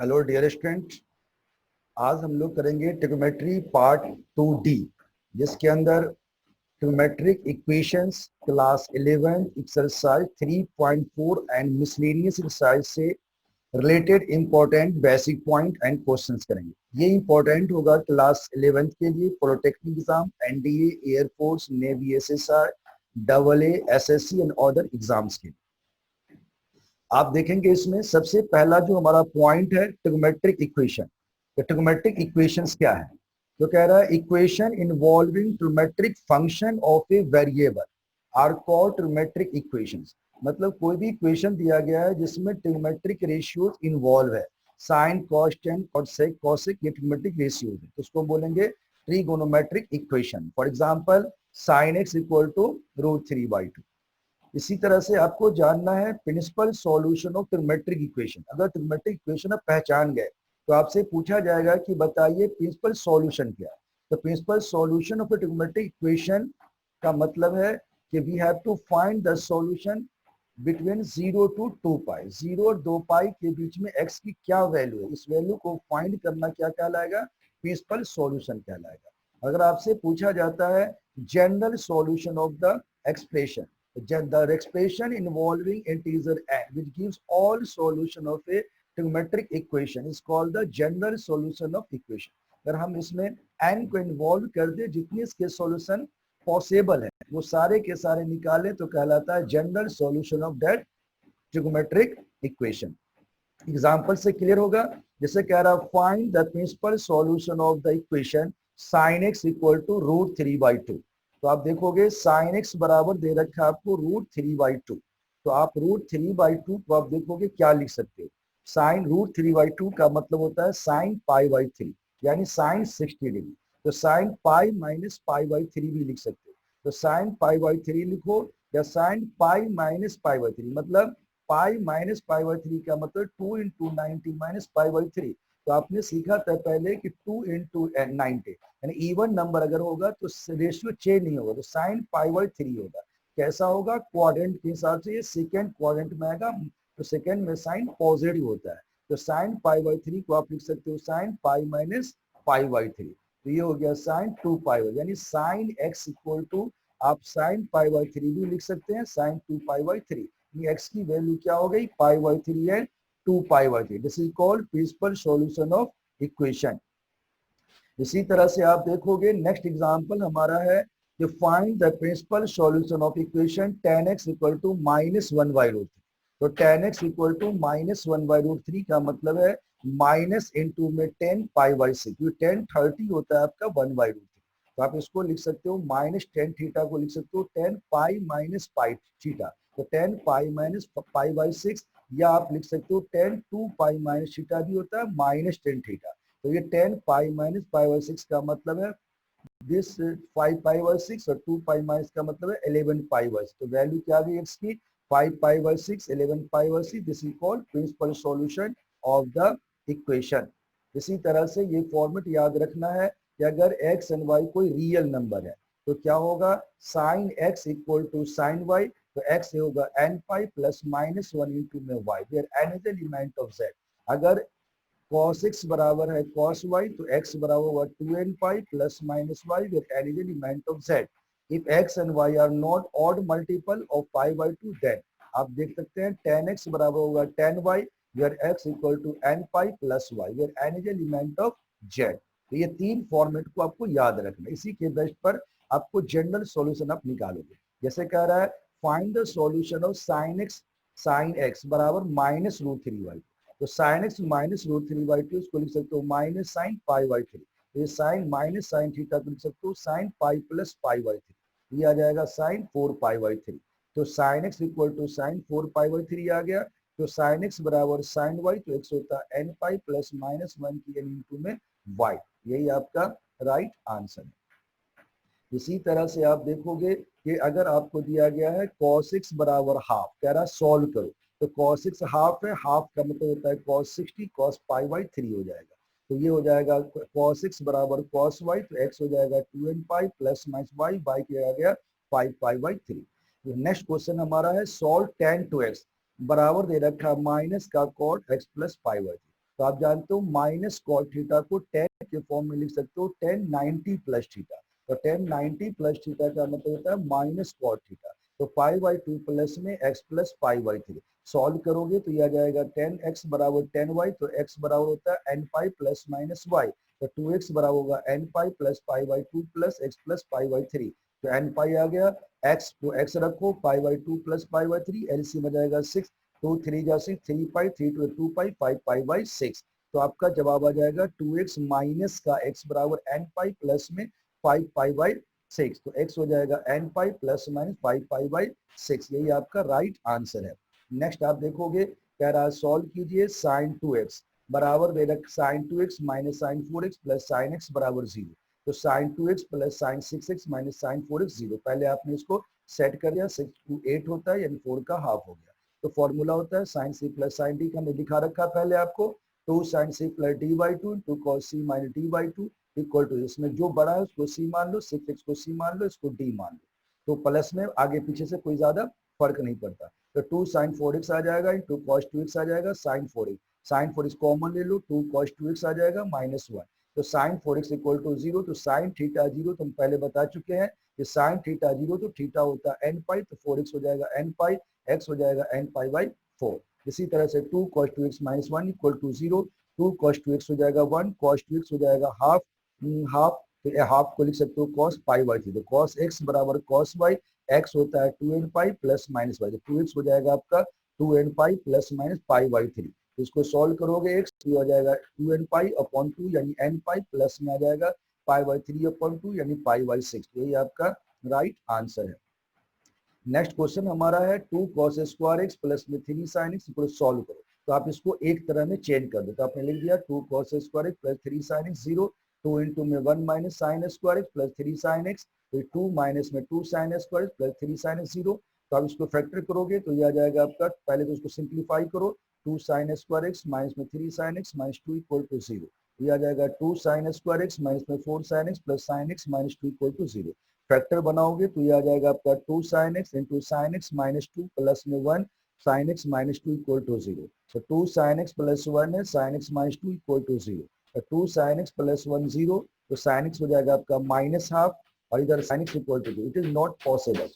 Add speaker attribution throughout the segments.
Speaker 1: Hello dear student, आज हम लोग करेंगे ट्रिग्नोमेट्री पार्ट 2D, जिसके अंदर trigonometric equations class 11 exercise 3.4 and miscellaneous exercise से related important basic point and questions करेंगे। ये इंपॉर्टेंट होगा क्लास 11 के लिए, polytechnic exam, NDA, air force, navy, SSI, double A, SSC and other exams के लिए। आप देखेंगे इसमें सबसे पहला जो हमारा पॉइंट है ट्रिग्नोमेट्रिक इक्वेशन। तो ट्रिग्नोमेट्रिक इक्वेशंस क्या है? तो कह रहा है equation involving trigonometric function of a variable are called trigonometric equations. मतलब कोई भी इक्वेशन दिया गया है जिसमें ट्रिग्नोमेट्रिक रेशियोज इन्वॉल्व है, साइन, कॉस, टेन और सेक, कॉसेक, ये ट्रिग्नोमेट्रिक रेशियोज है, तो उसको बोलेंगे trigonometric equation. For example sine x equal to √3/2। इसी तरह से आपको जानना है principal solution of trigonometric equation. अगर ट्रिग्नोमेट्रिक इक्वेशन आप पहचान गए तो आपसे पूछा जाएगा कि बताइए प्रिंसिपल सॉल्यूशन क्या है। तो principal solution of trigonometric equation का मतलब है कि we have to find the solution between 0 to 2π। 0 और 2π के बीच में x की क्या वैल्यू है, इस वैल्यू को फाइंड करना क्या कहलाएगा? प्रिंसिपल सॉल्यूशन कहलाएगा। अगर आपसे पूछा जाता है general solution of the expression, the expression involving integer n which gives all solution of a trigonometric equation is called the general solution of equation। अगर हम इसमें n को इन्वॉल्व कर दे, जितने इसके सॉल्यूशन पॉसिबल है वो सारे के सारे निकालें तो कहलाता है general solution of that trigonometric equation. Example से क्लियर होगा। जैसे कह रहा find the principal solution of the equation sine x equal to √3/2। तो आप देखोगे साइन एक्स बराबर दे रखा है आपको √3/2। तो आप √3/2 को आप देखोगे क्या लिख सकते हो? साइन √3/2 का मतलब होता है साइन π/3, यानी साइन 60 डिग्री। तो साइन पाई माइनस π/3 भी लिख सकते हो। तो साइन π/3 लिखो या साइन पाई माइनस π/3, मतलब पाई माइनस π/3 का मतलब 2 इंटू 90 माइनस π/3। तो आपने सीखा था पहले कि 2 इंटू 90, यानी इवन नंबर अगर होगा तो रेशियो चेंज नहीं होगा, तो साइन π/3 होगा। कैसा होगा? क्वाड्रेंट के हिसाब से ये सेकेंड क्वाड्रेंट में आएगा, तो सेकेंड में साइन पॉजिटिव होता है। तो साइन π/3 को आप लिख सकते हो साइन पाई माइनस π/3। तो ये हो गया साइन 2π, यानी साइन एक्स इक्वल टू आप साइन π/3 भी लिख सकते हैं, साइन 2π/3। एक्स की वैल्यू क्या हो गई? π/3 है 2π/3। This is called principal solution of equation. इसी तरह से आप देखोगे नेक्स्ट एग्जांपल हमारा है कि find the principal solution of equation tan x equal to -1/√3। तो tan x इक्वल टू -1/√3 का मतलब है माइनस इंटू में 10π/6, जो 1030 होता है आपका 1/√3। तो आप इसको लिख सकते हो -tan को लिख सकते हो 10π माइनस पाई थीटा। तो 10π माइनस π/6, या आप लिख सकते हो 10 2π माइनस थीटा भी होता है -tan थीटा। तो ये 10π माइनस π/6 का मतलब है दिस 5π/6, और 2π माइनस का मतलब है 11π/6। तो वैल्यू क्या आ गई एक्स की? 5π/6, 11π/6। This is called principal solution of the equation. इसी तरह से ये फॉर्मेट याद रखना है कि अगर x एंड y कोई रियल नंबर है तो क्या होगा? Sine x equal to sine y। तो x होगा n π प्लस -1 इंटू में y, where n is element of z। अगर cos x बराबर है cos y, तो x बराबर होगा 2nπ plus minus y, where n is element of z। If x and y are not odd multiple of π/2, then आप देख सकते हैं tan x बराबर होगा tan y, where x equal to nπ plus y, where n is element of z। तो ये तीन format को आपको याद रखना है। इसी के बेस पर आपको जनरल सॉल्यूशन आप निकालोगे। जैसे कह रहा है find the solution of sine x बराबर -√3/2। तो साइन एक्स माइनस √3/2 इसको लिख सकते हो माइनस साइन π/3। तो ये साइन माइनस साइन थीटा को लिख सकते हो साइन पाई प्लस π/3। ये आ जाएगा साइन 4π/3। तो sine x equal to sine 4π/3 आ गया। तो साइन एक्स बराबर साइन वाई, तो एक्स होता है nπ प्लस -1 की n इंटू में y। यही आपका राइट आंसर है। इसी तरह से आप देखोगे कि अगर आपको दिया गया है cos x बराबर हाफ, कह रहा है सॉल्व करो। तो cos x हाफ है, हाफ का मतलब होता है cos 60, cos π/3 हो जाएगा। तो ये हो जाएगा cos x बराबर cos y, तो x हो जाएगा 2nπ plus minus y, y किया गया 5π/3। नेक्स्ट क्वेश्चन हमारा है सॉल्व tan 2x बराबर दे रखा माइनस का cot x प्लस π/3। तो आप जानते हो माइनस कॉट थीटा को टेन के फॉर्म में लिख सकते हो 1090 प्लस थीटा। तो 1090 प्लस थीटा का मतलब होता है माइनस कॉट थीटा। तो पाई बाई टू प्लस में x plus pi by three solve करोगे तो यह आ जाएगा 10x बराबर 10y। तो x बराबर होता है n pi plus minus y। तो 2x बराबर होगा n pi plus pi by two plus x plus pi by three. तो n पाई आ गया, x को x रखो, pi by two plus pi by three, LCM आ जाएगा 6। 2 3 जा 6, 3 पाई, 3 2 2 पाई, 5 पाई बाई 6। तो आपका जवाब आ जाएगा 2x माइनस का x बराबर n पाई प्लस में 5 पाई बाई 6। तो x हो जाएगा n pi plus minus 5 pi by 6। यही आपका राइट आंसर है। नेक्स्ट आप देखोगे, कह रहा है सॉल्व कीजिए साइन 2x बराबर दे रखा sine 2x minus sine 4x plus sine x बराबर 0। तो sine 2x plus sine 6x minus sine 4x 0। पहले आपने इसको सेट कर दिया, 6 to 8 होता है यानी 4 का हाफ हो गया। तो फॉर्मूला होता है sine C plus sine D का, हमने दिखा रखा पहले आपको, 2 sine C plus D by two into cos C minus D by two equal to, इसमें जो बड़ा है उसको सी मान लो, 6x को सी मान लो, इसको डी मान लो। तो प्लस में आगे पीछे से कोई ज्यादा फर्क नहीं पड़ता। तो 2 साइन 4x आ जाएगा इंटू कॉस 2x आ जाएगा sign 4x। Sign 4x common ले लो, 2 कॉस 2x आ जाएगा माइनस 1। तो साइन 4x इक्वल टू 0। तो साइन थीटा 0 तुम पहले बता चुके हैं कि साइन थीटा 0 तो थीटा होता है n पाई। तो 4x हो जाएगा n पाई, x हो जाएगा n पाई बाई 4। इसी तरह से 2 cos 2x minus 1 equal to 0। 2 cos 2x हो जाएगा 1, cos 2x हो जाएगा हाफ, हाफ। तो हाफ को लिख सकते हो cos पाई बाई 3। तो cos x बराबर cos y, x होता है 2n पाई प्लस माइनस वाई। तो 2x हो जाएगा आपका 2n pi plus minus pi by 3। तो इसको सॉल्व करोगे x ये हो जाएगा 2n पाई अपॉन 2 यानी n पाई प्लस में आ जाएगा पाई बाई 3 अपॉन 2 यानी पाई बाई 6। यही आपका राइट आंसर है। नेक्स्ट क्वेश्चन हमारा है 2 cos स्क्वायर एक्स प्लस में 3 sin x इक्वल सॉल्व करो। तो आप इसको एक तरह में चेंज कर दो। तो आपने लिख दिया 2 cos square x plus 3 sin x 0, 2 into में 1 minus sine square x plus 3 sin x, तो 2 माइनस में 2 sin square x plus 3 sin x 0। तो आप इसको फैक्टर करोगे तो ये आ जाएगा आपका, पहले तो इसको सिंप्लीफाई करो, 2 sin स्क्वायर एक्स माइनस में 3 sin x minus 2 equal to 0। ये आ जाएगा 2 sin स्क्वायर एक्स माइनस में 4 sin x plus sin x minus 2 equal to 0। Factor बनाओगे तो ये आ जाएगा आपका 2 sin x into sine x minus 2 plus में 1 sin x minus 2 equal to 0। तो 2 sin x प्लस 1 है, sin x minus 2 equal to 0। तो 2 sin x प्लस 1 0। तो sin x हो जाएगा आपका माइनस हाफ और इधर sin x equal to 2। It is not possible,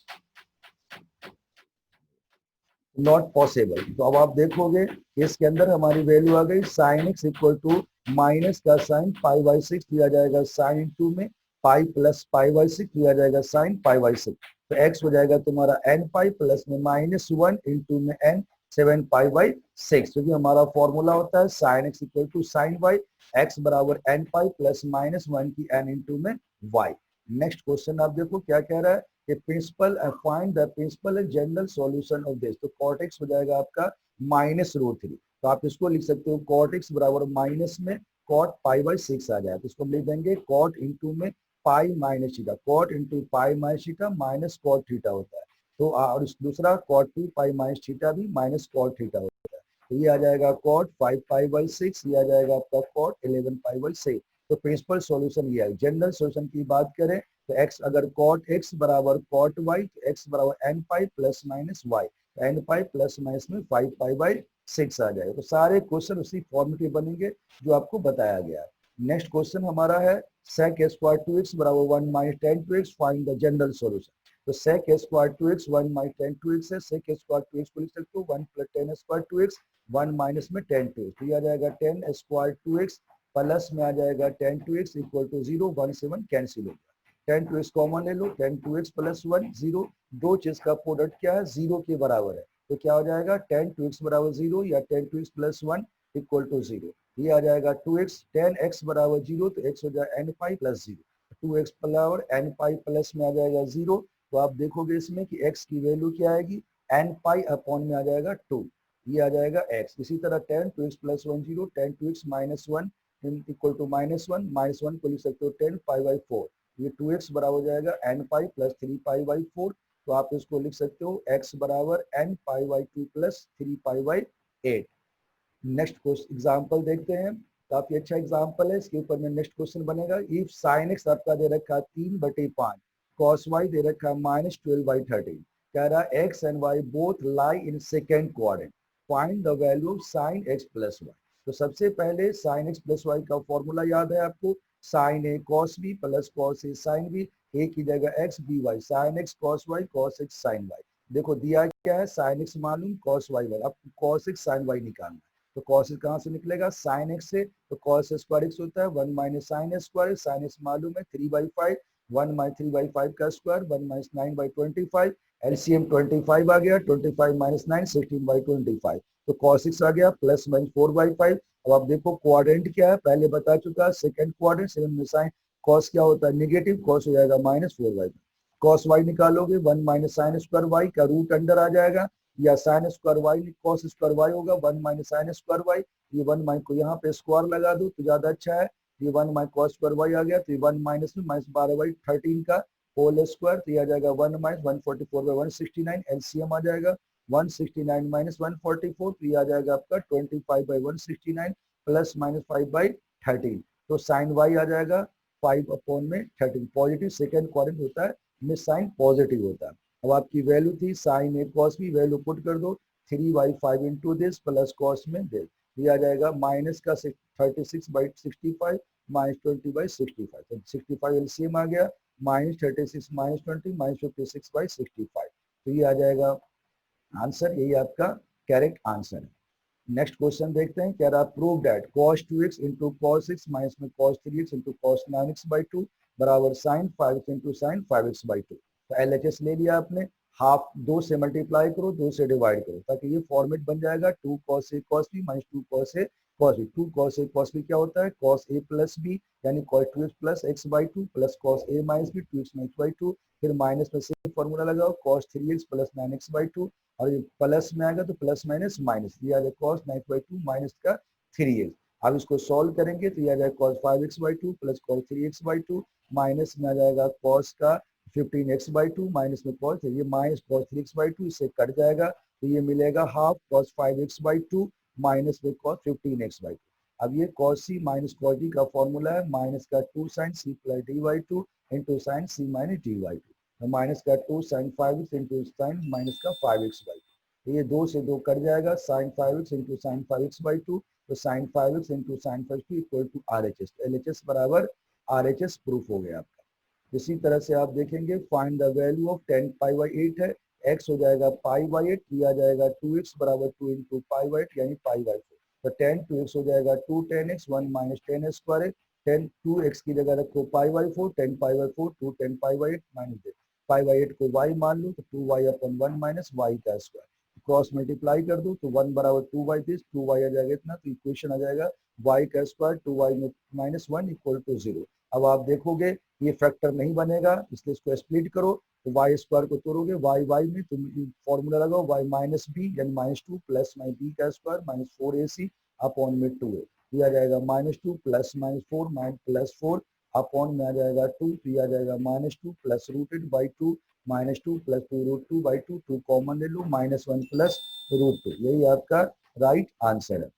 Speaker 1: not possible. तो अब आप देखोगे इसके अंदर हमारी वैल्यू आ गई sine x equal to minus का साइन पाई बाई 6 दिया जाएगा साइन इंटू में पाई प्लस पाई बाई 6 दिया जाएगा साइन पाई बाई 6। तो एक्स हो जाएगा तुम्हारा एन पाई प्लस में माइनस 1 इंटू में एन 7 पाई बाई 6। क्योंकि हमारा फॉर्मूला होता है sine x equal to sine y, x बराबर एन पाई प्लस माइनस 1 की एन इंटू में वाई। नेक्स्ट क्वेश्चन आप देखो क्या कह रहा है कि principal find the principal and general solution of this. तो कॉट एक्स हो जाएगा आपका माइनस √3। तो आप इसको लिख सकते हो कॉट एक्स बराबर माइनस में कॉट पाई बाई 6 आ जाए। तो इसको हम लिख देंगे कॉट इंटू में pi minus theta, cot into pi minus theta minus cot theta होता है। तो और दूसरा कॉट 2 पाई माइनस थीटा भी माइनस कॉट थीटा होता है। तो ये आ जाएगा कॉट 5 पाई बाई 6, ये आ जाएगा आपका कॉट 11 पाई बाई 6। तो प्रिंसिपल सॉल्यूशन ये है। जनरल सॉल्यूशन की बात करें तो x अगर cot x बराबर cot y, तो x बराबर n pi plus minus y, n pi plus minus में 5 पाई बाई 6 आ जाएगा। तो सारे क्वेश्चन उसी फॉर्म के बनेंगे जो आपको बताया गया है। नेक्स्ट क्वेश्चन हमारा है sec स्क्वायर 2x बराबर 1 minus tan 2x, find the general solution. तो sec square 2x 1 minus tan 2x है, sec स्क्वायर 2x को लिख सकते हो 1 plus tan square 2x, 1 minus में tan 2x। तो ये आ जाएगा tan स्क्वायर 2x प्लस में आ जाएगा tan 2x इक्वल टू 0, 1 से 1 कैंसिल हो गया। tan 2x कॉमन ले लो, tan 2x प्लस 1 0, दो चीज का प्रोडक्ट क्या है, 0 के बराबर है। तो क्या हो जाएगा tan 2x बराबर 0 या tan 2x plus 1 equal to 0। ये आ जाएगा 2x, tan x बराबर 0 तो x हो जाएगा n पाई प्लस 0। 2x बराबर n पाई प्लस में आ जाएगा 0। तो आप देखोगे इसमें कि x की वैल्यू क्या आएगी, n पाई अपॉन में आ जाएगा 2, ये आ जाएगा x। इसी तरह tan 2x plus 1 0, tan 2x minus 1 equal to minus 1 को लिख सकते हो 10 पाई बाई 4। ये 2x बराबर हो जाएगा n pi plus 3 pi by 4। तो आप इसको लिख सकते हो x बराबर n pi by 2 plus 3 pi by 8। Next question example देखते हैं, काफी अच्छा एग्जांपल है। इसके ऊपर में नेक्स्ट क्वेश्चन बनेगा, इफ साइन एक्स आपका दे रखा है 3/5, कॉस वाई दे रखा है -12/13। कह रहा है x and y both lie in second quadrant, find the value of sine x plus y. तो सबसे पहले साइन एक्स प्लस वाई का फॉर्मूला याद है आपको, sine A cos B plus cos A sine B, A की जगह x B y, sine x cos y cos x sine y. देखो दिया क्या है, साइन एक्स मालूम कॉस वाई वाई, अब कॉस एक्स साइन वाई निकालना है। तो कॉस एक्स कहाँ से निकलेगा, साइन एक्स से, तो कॉस स्क्वायर एक्स होता है 1 minus sine square, sign x मालूम है 3/5, 1 माइनस 3/5 का स्क्वायर 1 माइनस 9/25, एलसीएम 25 आ गया, 25 माइनस 9 16/25, तो कॉस एक्स आ गया प्लस माइनस 4/5। अब आप देखो क्वाड्रेंट क्या है, पहले बता चुका, सेकंड क्वाड्रेंट, सेकंड में साइन कॉस क्या होता है नेगेटिव, कॉस हो जाएगा -4/5। कॉस वाई निकालोगे 1 माइनस साइन स्क्वायर वाई का रूट अंडर आ जाएगा, या sine square y cos square y होगा 1 माइनस साइन स्क्वायर वाई, ये 1 माइनस को यहाँ पे स्क्वायर लगा दो तो ज्यादा अच्छा है, ये 1 माइनस कॉस स्क्वायर वाई आ गया, तो ये 1 माइनस में -12/13 का होल स्क्वायर, तो ये आ जाएगा 1 माइनस 144/169, एलसीएम आ जाएगा 169 माइनस 144, तो ये आ जाएगा आपका 25/169 प्लस माइनस 5/13, तो साइन वाई आ जाएगा 5/13, पॉजिटिव सेकेंड क्वाड्रेंट होता है, में साइन पॉजिटिव होता है। अब आपकी वैल्यू थी sign A cos B, value put कर दो 3/5 इंटू दिस प्लस कॉस में दिस, ये आ जाएगा माइनस का 36/65 माइनस 20/65, तो 65 एलसीएम आ गया, -36 -20 -56/65, तो ये आ जाएगा आंसर, यही आपका करेक्ट आंसर है। नेक्स्ट क्वेश्चन देखते हैं, कह रहा prove that cos 2x into cos x minus में cos 3x into cos 9x/2 बराबर sin 5x into sin 5x/2। तो LHS ले लिया आपने, हाफ 2 से मल्टीप्लाई करो, 2 से डिवाइड करो, ताकि ये फॉर्मेट बन जाएगा 2 cos a cos b minus 2 cos a cos b। 2 cos a cos b क्या होता है, cos a प्लस b, यानी cos 2x plus x/2 plus cos a minus b 2x minus 2, फिर माइनस में से फॉर्मूला लगाओ cos 3x प्लस 9x/2, और ये प्लस में आएगा तो प्लस माइनस माइनस, ये आ जाएगा कॉस 9/2 माइनस का 3x। अब इसको सॉल्व करेंगे तो ये आ जाएगा cos 5x/2 plus cos 3x/2, minus में आ जाएगा कॉस का 15x/2 माइनस में कॉस, ये माइनस कॉस 3x/2 इससे कट जाएगा, तो ये मिलेगा हाफ कॉस 5x/2 माइनस में कॉस 15x/2। अब ये cos C minus cos D का फॉर्मूला है, माइनस का 2 sine C plus dy2 into sine C minus dy2, minus का 2 sign 5x into sign minus का 5x/2, तो ये 2 से 2 कट जाएगा, sign 5x into sine 5x/2, तो sine 5x into sine 5x equal to RHS, LHS बराबर RHS proof हो गया आपका। इसी तरह से आप देखेंगे फाइंड द वैल्यू ऑफ 10π/8 है, x हो जाएगा π/8, ये आ जाएगा 2x बराबर 2 इंटू π/8 यानी π/4, तो 10 2x हो जाएगा 2 10x 1 माइनस 10 स्क्वायर है, 10 2x की जगह रखो π/4, 10π/4 2 10π/8 माइनस 5/8 को y मान लो तो 2y/1 माइनस y का स्क्वायर, क्रॉस मल्टीप्लाई कर दो तो 1 बराबर 2y, दिस 2y आ जाएगा इतना, तो इक्वेशन आ जाएगा y का स्क्वायर 2y में -1 इक्वल टू 0। अब आप देखोगे ये फैक्टर नहीं बनेगा, इसलिए इसको स्प्लिट करो, तो y स्क्वायर को तोड़ोगे y में, तुम फॉर्मूला लगाओ y माइनस बी यानी -2 प्लस b का स्क्वायर माइनस 4ac अपॉन में 2a, ये आ जाएगा -2 प्लस -4 प्लस 4 अपॉन में आ जाएगा 2, तो ये आ जाएगा -2 plus rooted by 2 -2 plus 2 √2/2, 2 common ले लो -1 प्लस √2, यही आपका राइट आंसर है।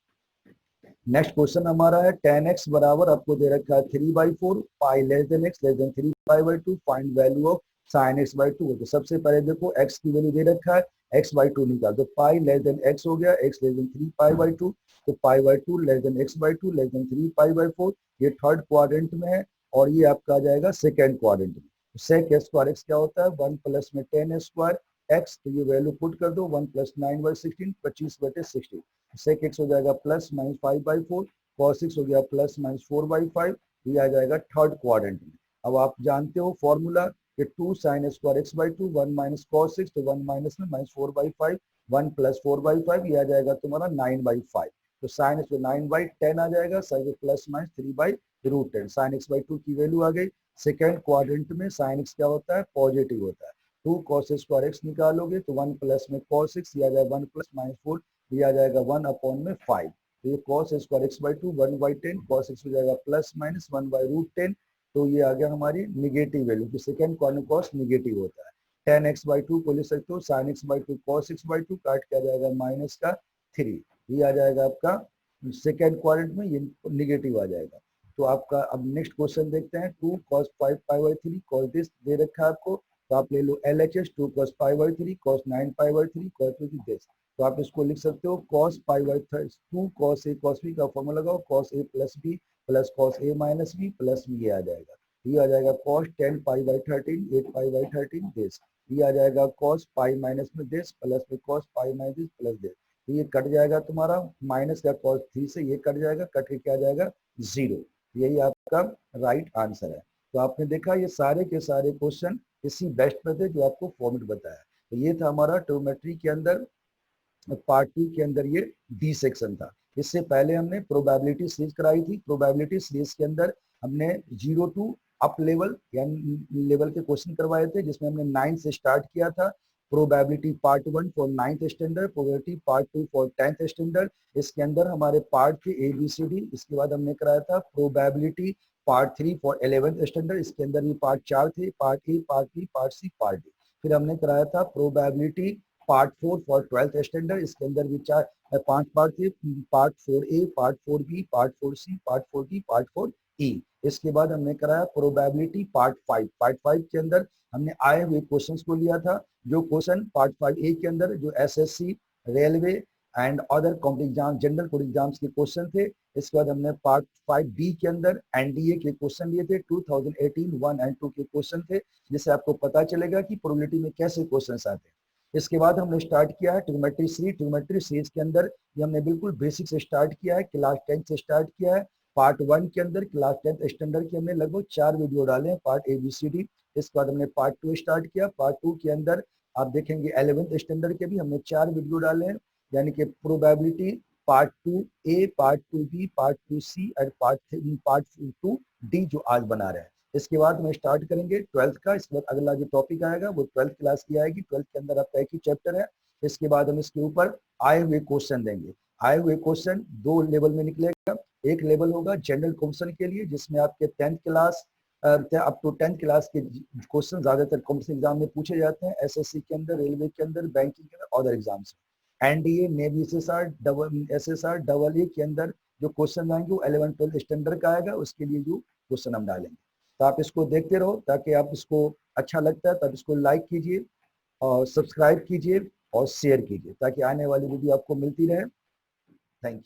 Speaker 1: नेक्स्ट क्वेश्चन हमारा है tan x बराबर आपको दे रखा है 3/4, pi less than x less than 3π/2, find value of sin x/2। तो सबसे पहले देखो x की वैल्यू दे रखा है, x/2 निकाल, तो पाई लेस देन x हो गया, x लेस देन 3π/2, तो π/2 less than x/2 less than 3π/4, ये थर्ड क्वाड्रेंट में है, और ये आपका आ जाएगा सेकेंड क्वाड्रेंट में। सेक स्क्वायर एक्स क्या होता है 1 प्लस में 10 स्क्वायर एक्स, तो ये वैल्यू पुट कर दो 1 प्लस 9/16 25/16, सेक एक्स हो जाएगा प्लस माइनस 5/4, कॉस एक्स हो गया प्लस माइनस 4/5, ये आ जाएगा थर्ड क्वाड्रेंट में। अब आप जानते हो फॉर्मूला कि 2 sine square x/2 1 minus cos x, तो 1 माइनस में -4/5 1 प्लस 4/5, ये आ जाएगा तुम्हारा 9/5, तो साइन एक्स 9/10 आ जाएगा, sign plus minus 3/√10, sign x/2 की वैल्यू आ गई। सेकेंड क्वाड्रेंट में साइन एक्स क्या होता है पॉजिटिव होता है, 2 cos स्क्वायर एक्स निकालोगे तो 1 प्लस में cos एक्स, ये आ जाएगा 1 प्लस -4, ये आ जाएगा 1 अपॉन में 5, तो ये cos square x/2 1/10, cos x हो जाएगा प्लस माइनस 1/√10, तो ये आ गया हमारी निगेटिव वैल्यू, कि सेकेंड क्वाड्रेंट कॉस निगेटिव होता है। tan x/2 को लिख सकते हो sin x/2 cos x/2 काट के आ जाएगा माइनस का 3, ये आ जाएगा आपका सेकेंड क्वाड्रेंट में, ये निगेटिव आ जाएगा। तो आपका अब नेक्स्ट क्वेश्चन देखते हैं, 2 cos 5π/3 cos दिस दे रखा है आपको, तो आप ले लो LHS 2 cos pi by 3 cos 9 pi by 3 cos 2 this. तो आप इसको लिख सकते हो cos pi by 2 cos A cos B का फॉर्मूला लगाओ, cos A plus B plus cos A minus B plus ये आ जाएगा, ये आ जाएगा cos 10 pi by 13 8 pi by 13 this. ये आ जाएगा cos पाई माइनस में दिस प्लस में cos pi minus plus this. तो ये कट जाएगा तुम्हारा माइनस का cos 3 से, ये कट जाएगा, कट के क्या आ जाएगा 0। यही आपका राइट आंसर है। तो आपने देखा ये सारे के सारे क्वेश्चन इसी बेस्ट में थे जो आपको फॉर्मेट बताया। तो ये था हमारा ट्रिग्नोमेट्री के अंदर पार्ट 2 के अंदर ये डी सेक्शन था। इससे पहले हमने प्रोबेबिलिटी सीरीज कराई थी। प्रोबेबिलिटी सीरीज के अंदर हमने 0 टू अप लेवल यानी लेवल के क्वेश्चन करवाए थे, जिसमें हमने 9 से स्टार्ट किया था। Probability part 1 for 9th standard, probability part 2 for 10th standard. इसके अंदर हमारे पार्ट थे ABCD। इसके बाद हमने कराया था probability part 3 for 11th standard. इसके अंदर भी पार्ट 4 थे, part A, part B, part C, part D। फिर हमने कराया था probability part 4 for 12th standard. इसके अंदर भी 5 पार्ट थे, part 4A, part 4B, part 4C, part 4D, part 4E। इसके बाद हमने कराया प्रोबेबिलिटी पार्ट 5। पार्ट 5 के अंदर हमने आए हुए क्वेश्चंस को लिया था, जो क्वेश्चन पार्ट 5A के अंदर जो SSC, railway and other competitive exam, general competitive exams के क्वेश्चन थे। इसके बाद हमने पार्ट 5B के अंदर NDA के क्वेश्चन लिए थे, 2018 1 एंड 2 के क्वेश्चन थे, जिससे आपको पता चलेगा कि प्रोबेबिलिटी में कैसे क्वेश्चन आते हैं। इसके बाद हमने स्टार्ट किया है ट्रिग्नोमेट्री सीरीज। ट्रिग्नोमेट्री सीरीज के अंदर ये हमने बिल्कुल बेसिक से स्टार्ट किया है, क्लास 10 से स्टार्ट किया है। पार्ट 1 के अंदर क्लास 10th स्टैंडर्ड के हमने लगभग 4 वीडियो डाले हैं, पार्ट ABCD। इसके बाद हमने पार्ट 2 स्टार्ट किया। पार्ट 2 के अंदर आप देखेंगे 11th स्टैंडर्ड के भी हमने 4 वीडियो डाले हैं, यानी कि probability part 2A, part 2B, part 2C और पार्ट 2D जो आज बना रहे हैं। इसके बाद हम स्टार्ट करेंगे 12th का। इसके बाद अगला जो टॉपिक आएगा वो 12th क्लास की आएगी। 12th के अंदर आपका एक ही चैप्टर है। इसके बाद हम इसके ऊपर आए हुए क्वेश्चन देंगे। आए हुए क्वेश्चन 2 लेवल में निकलेगा। एक लेवल होगा जनरल क्वेश्चन के लिए, जिसमें आपके 10th class up to 10th class के क्वेश्चन ज्यादातर कॉम्पिटिटिव एग्जाम में पूछे जाते हैं, SSC के अंदर, रेलवे के अंदर, बैंकिंग के अंदर, अदर एग्जाम्स में। NDA, navy SSR, SSR, AA के अंदर जो क्वेश्चन आएंगे वो 11th 12th स्टैंडर्ड का आएगा, उसके लिए जो क्वेश्चन हम डालेंगे। तो आप इसको देखते रहो, ताकि आप इसको अच्छा लगता है तब इसको लाइक कीजिए और सब्सक्राइब कीजिए और शेयर कीजिए, ताकि आने वाली वीडियो आपको मिलती रहे। Thank you.